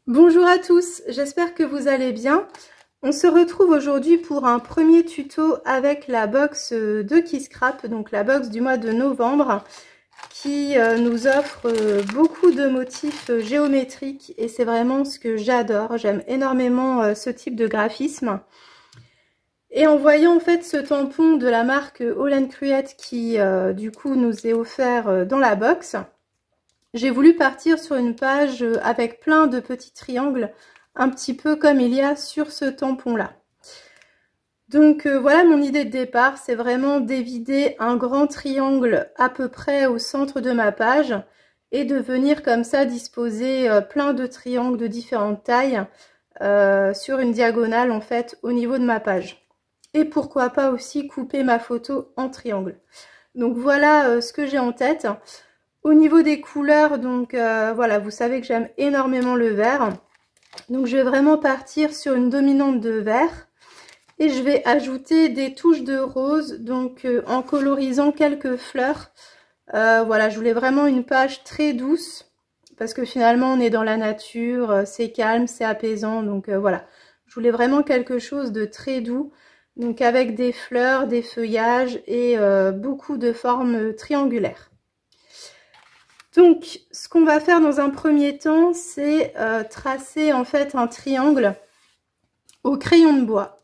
Bonjour à tous, j'espère que vous allez bien. On se retrouve aujourd'hui pour un premier tuto avec la box de Kisscrap, donc la box du mois de novembre, qui nous offre beaucoup de motifs géométriques et c'est vraiment ce que j'adore. J'aime énormément ce type de graphisme. Et en voyant en fait ce tampon de la marque All & Cruet qui du coup nous est offert dans la box, j'ai voulu partir sur une page avec plein de petits triangles, un petit peu comme il y a sur ce tampon-là. Donc voilà mon idée de départ, c'est vraiment d'évider un grand triangle à peu près au centre de ma page et de venir comme ça disposer plein de triangles de différentes tailles sur une diagonale en fait au niveau de ma page. Et pourquoi pas aussi couper ma photo en triangle. Donc voilà ce que j'ai en tête. Au niveau des couleurs, donc voilà, vous savez que j'aime énormément le vert. Donc je vais vraiment partir sur une dominante de vert. Et je vais ajouter des touches de rose, donc en colorisant quelques fleurs. Voilà, je voulais vraiment une page très douce. Parce que finalement on est dans la nature, c'est calme, c'est apaisant. Donc voilà, je voulais vraiment quelque chose de très doux. Donc avec des fleurs, des feuillages et beaucoup de formes triangulaires. Donc ce qu'on va faire dans un premier temps, c'est tracer en fait un triangle au crayon de bois.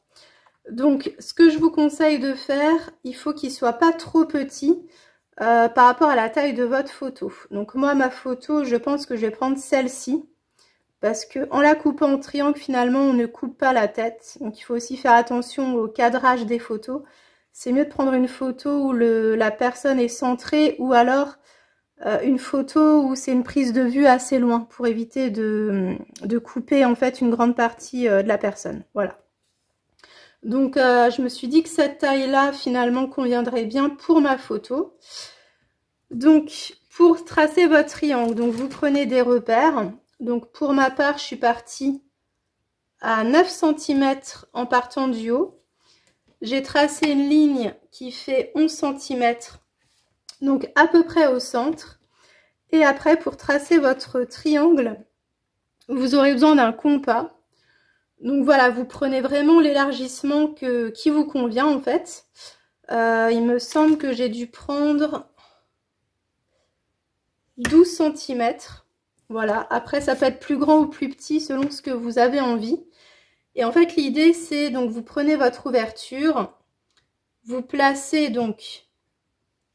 Donc ce que je vous conseille de faire, il faut qu'il soit pas trop petit par rapport à la taille de votre photo. Donc moi ma photo, je pense que je vais prendre celle-ci. Parce que en la coupant en triangle, finalement, on ne coupe pas la tête. Donc, il faut aussi faire attention au cadrage des photos. C'est mieux de prendre une photo où la personne est centrée ou alors une photo où c'est une prise de vue assez loin pour éviter de couper en fait une grande partie de la personne. Voilà. Donc, je me suis dit que cette taille-là, finalement, conviendrait bien pour ma photo. Donc, pour tracer votre triangle, donc vous prenez des repères. Donc pour ma part, je suis partie à 9 cm en partant du haut. J'ai tracé une ligne qui fait 11 cm, donc à peu près au centre. Et après, pour tracer votre triangle, vous aurez besoin d'un compas. Donc voilà, vous prenez vraiment l'élargissement qui vous convient en fait. Il me semble que j'ai dû prendre 12 cm. Voilà, après ça peut être plus grand ou plus petit selon ce que vous avez envie. Et en fait l'idée c'est donc vous prenez votre ouverture, vous placez donc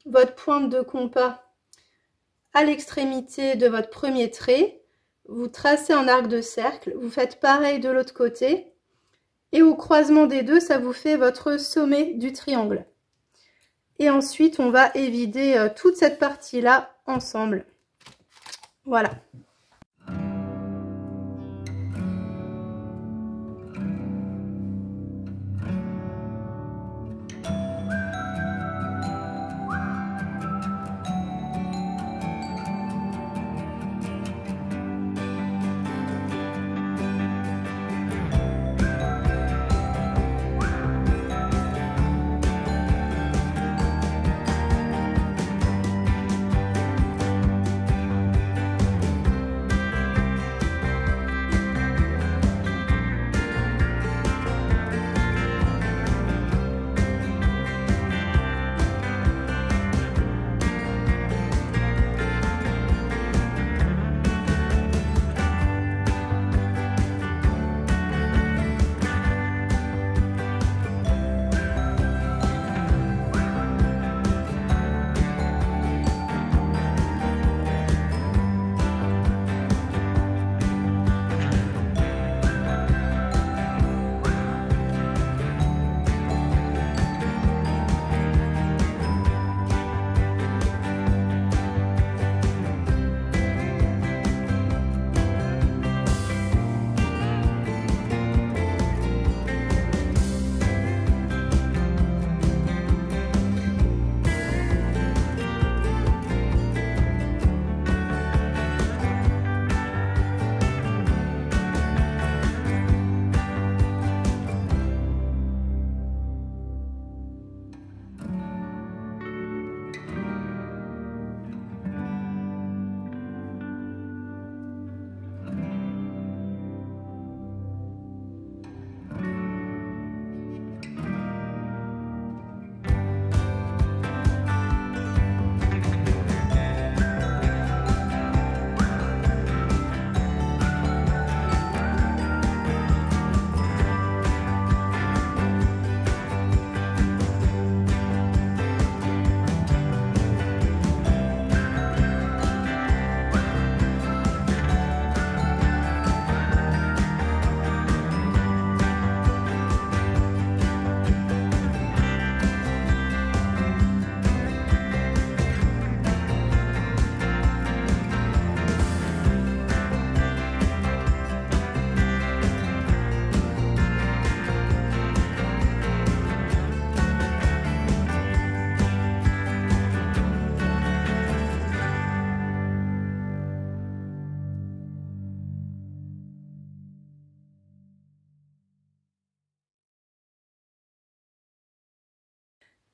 votre pointe de compas à l'extrémité de votre premier trait, vous tracez un arc de cercle, vous faites pareil de l'autre côté et au croisement des deux ça vous fait votre sommet du triangle. Et ensuite on va évider toute cette partie là ensemble. Voilà.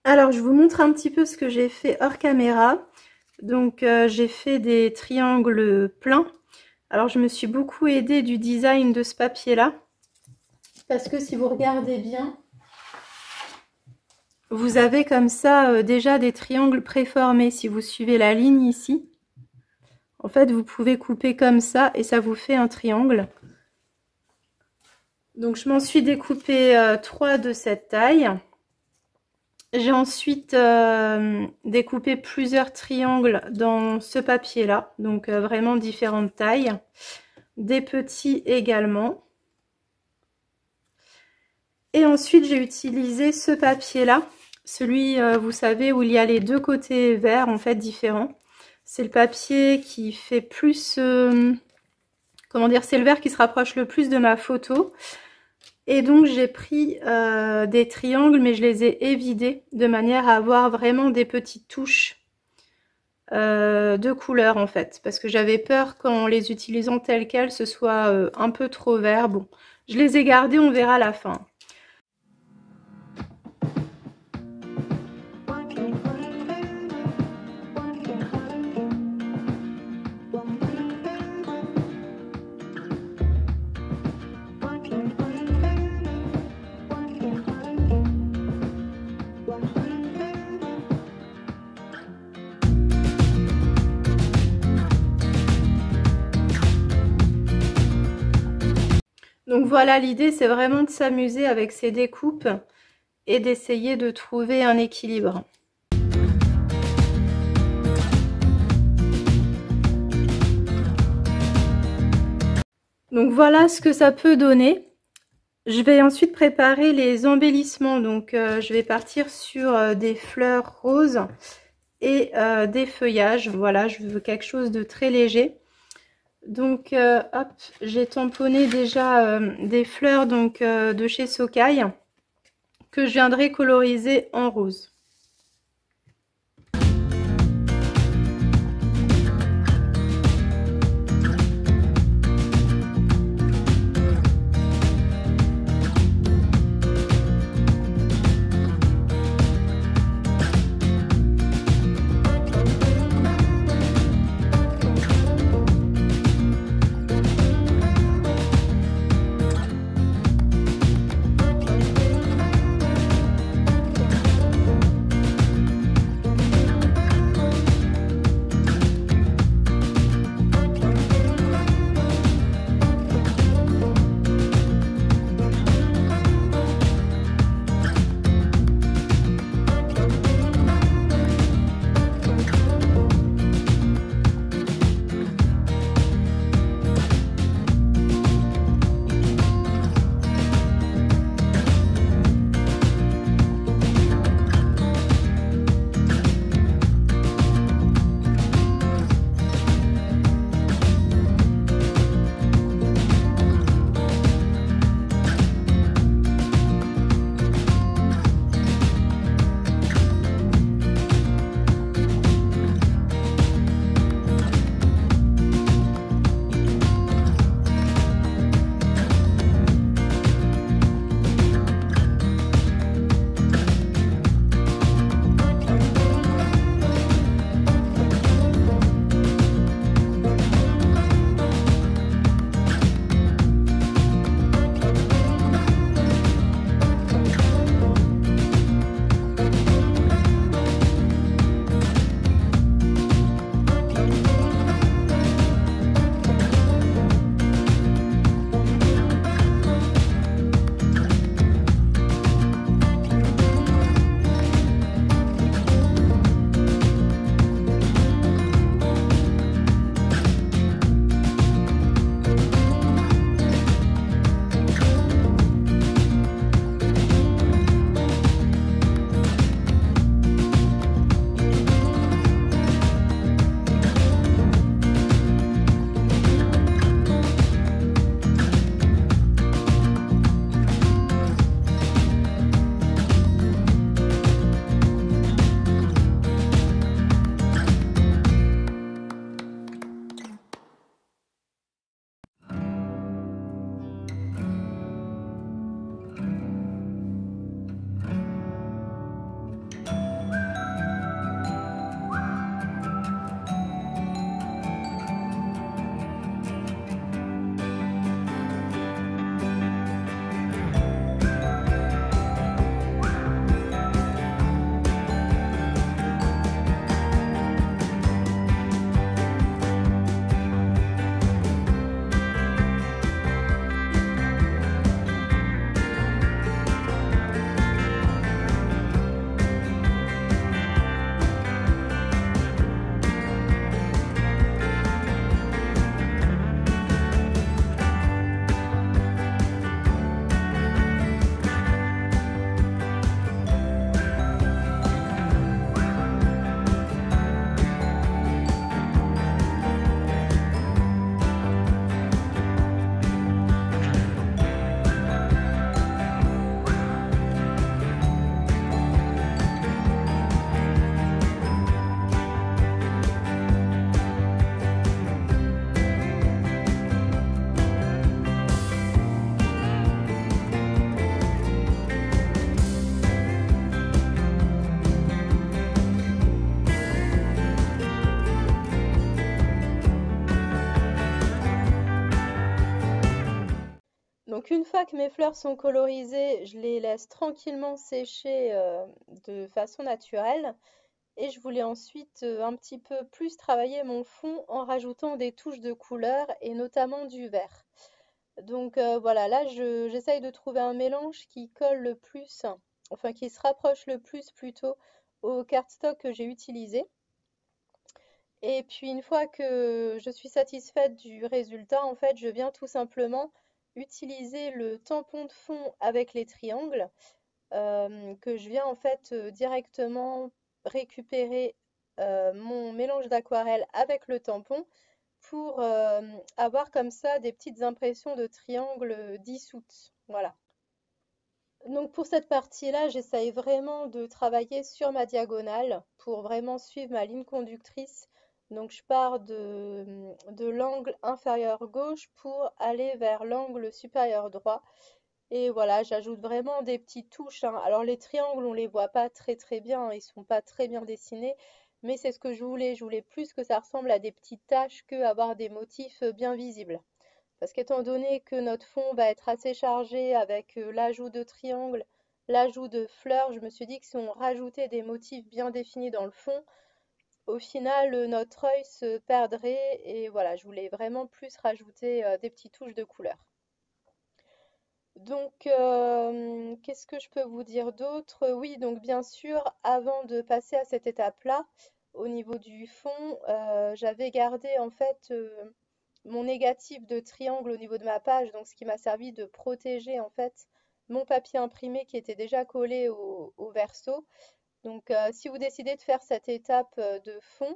Alors, je vous montre un petit peu ce que j'ai fait hors caméra. Donc, j'ai fait des triangles pleins. Alors, je me suis beaucoup aidée du design de ce papier-là. Parce que si vous regardez bien, vous avez comme ça déjà des triangles préformés. Si vous suivez la ligne ici, en fait, vous pouvez couper comme ça et ça vous fait un triangle. Donc, je m'en suis découpé 3 de cette taille. J'ai ensuite découpé plusieurs triangles dans ce papier-là, donc vraiment différentes tailles, des petits également. Et ensuite, j'ai utilisé ce papier-là, celui, vous savez, où il y a les deux côtés verts, en fait, différents. C'est le papier qui fait plus, comment dire, c'est le vert qui se rapproche le plus de ma photo. Et donc j'ai pris des triangles, mais je les ai évidés de manière à avoir vraiment des petites touches de couleur en fait. Parce que j'avais peur qu'en les utilisant tels quels, ce soit un peu trop vert. Bon, je les ai gardés, on verra à la fin. Donc voilà, l'idée c'est vraiment de s'amuser avec ces découpes et d'essayer de trouver un équilibre. Donc voilà ce que ça peut donner. Je vais ensuite préparer les embellissements. Donc je vais partir sur des fleurs roses et des feuillages. Voilà, je veux quelque chose de très léger. Donc hop, j'ai tamponné déjà des fleurs donc de chez Sokai que je viendrai coloriser en rose. Donc une fois que mes fleurs sont colorisées, je les laisse tranquillement sécher de façon naturelle. Et je voulais ensuite un petit peu plus travailler mon fond en rajoutant des touches de couleur et notamment du vert. Donc voilà, là j'essaye de trouver un mélange qui colle le plus, enfin qui se rapproche le plus plutôt au cardstock que j'ai utilisé. Et puis une fois que je suis satisfaite du résultat, en fait, je viens tout simplement utiliser le tampon de fond avec les triangles que je viens en fait directement récupérer mon mélange d'aquarelle avec le tampon pour avoir comme ça des petites impressions de triangles dissoutes. Voilà. Donc pour cette partie-là, j'essaye vraiment de travailler sur ma diagonale pour vraiment suivre ma ligne conductrice. Donc je pars de l'angle inférieur gauche pour aller vers l'angle supérieur droit. Et voilà, j'ajoute vraiment des petites touches, hein. Alors les triangles, on les voit pas très très bien, hein, ils sont pas très bien dessinés, mais c'est ce que je voulais. Je voulais plus que ça ressemble à des petites taches que avoir des motifs bien visibles. Parce qu'étant donné que notre fond va être assez chargé avec l'ajout de triangles, l'ajout de fleurs, je me suis dit que si on rajoutait des motifs bien définis dans le fond, au final, notre œil se perdrait. Et voilà, je voulais vraiment plus rajouter des petites touches de couleur. Donc, qu'est-ce que je peux vous dire d'autre? Oui, donc bien sûr, avant de passer à cette étape-là, au niveau du fond, j'avais gardé en fait mon négatif de triangle au niveau de ma page, donc ce qui m'a servi de protéger en fait mon papier imprimé qui était déjà collé au verso. Donc, si vous décidez de faire cette étape de fond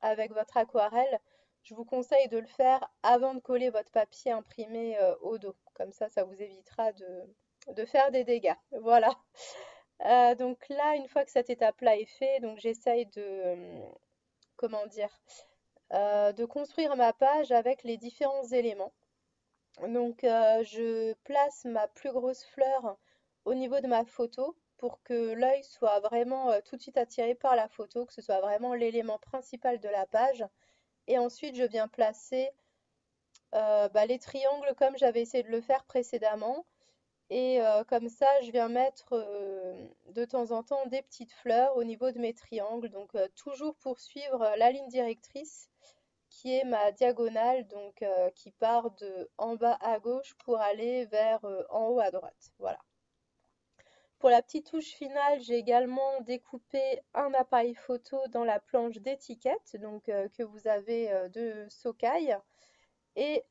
avec votre aquarelle, je vous conseille de le faire avant de coller votre papier imprimé au dos. Comme ça vous évitera de faire des dégâts. Voilà. Donc là, une fois que cette étape-là est faite, donc j'essaye de, comment dire, de construire ma page avec les différents éléments. Donc, je place ma plus grosse fleur au niveau de ma photo pour que l'œil soit vraiment tout de suite attiré par la photo, que ce soit vraiment l'élément principal de la page. Et ensuite, je viens placer les triangles comme j'avais essayé de le faire précédemment. Et comme ça, je viens mettre de temps en temps des petites fleurs au niveau de mes triangles. Donc, toujours poursuivre la ligne directrice qui est ma diagonale, donc qui part de en bas à gauche pour aller vers en haut à droite. Voilà. Pour la petite touche finale, j'ai également découpé un appareil photo dans la planche d'étiquette, donc que vous avez de Sokai, et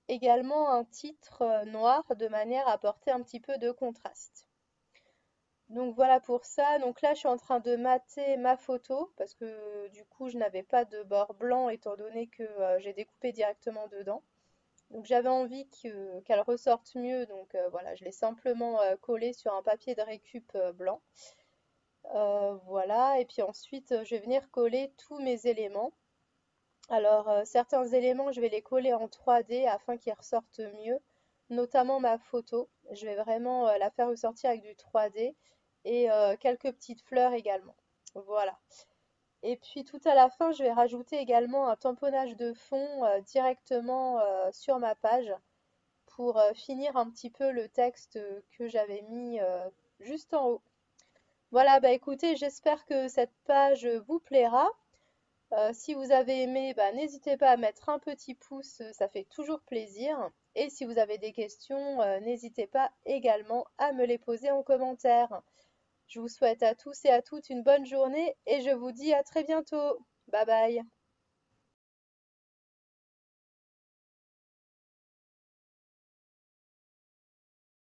également un titre noir de manière à apporter un petit peu de contraste. Donc voilà pour ça. Donc là, je suis en train de mater ma photo parce que du coup, je n'avais pas de bord blanc étant donné que j'ai découpé directement dedans. Donc j'avais envie qu'elle ressorte mieux. Donc voilà, je l'ai simplement collée sur un papier de récup blanc. Voilà. Et puis ensuite, je vais venir coller tous mes éléments. Alors certains éléments, je vais les coller en 3D afin qu'ils ressortent mieux, notamment ma photo. Je vais vraiment la faire ressortir avec du 3D et quelques petites fleurs également. Voilà. Et puis tout à la fin, je vais rajouter également un tamponnage de fond directement sur ma page pour finir un petit peu le texte que j'avais mis juste en haut. Voilà, bah écoutez, j'espère que cette page vous plaira. Si vous avez aimé, bah, n'hésitez pas à mettre un petit pouce, ça fait toujours plaisir. Et si vous avez des questions, n'hésitez pas également à me les poser en commentaire. Je vous souhaite à tous et à toutes une bonne journée et je vous dis à très bientôt. Bye bye.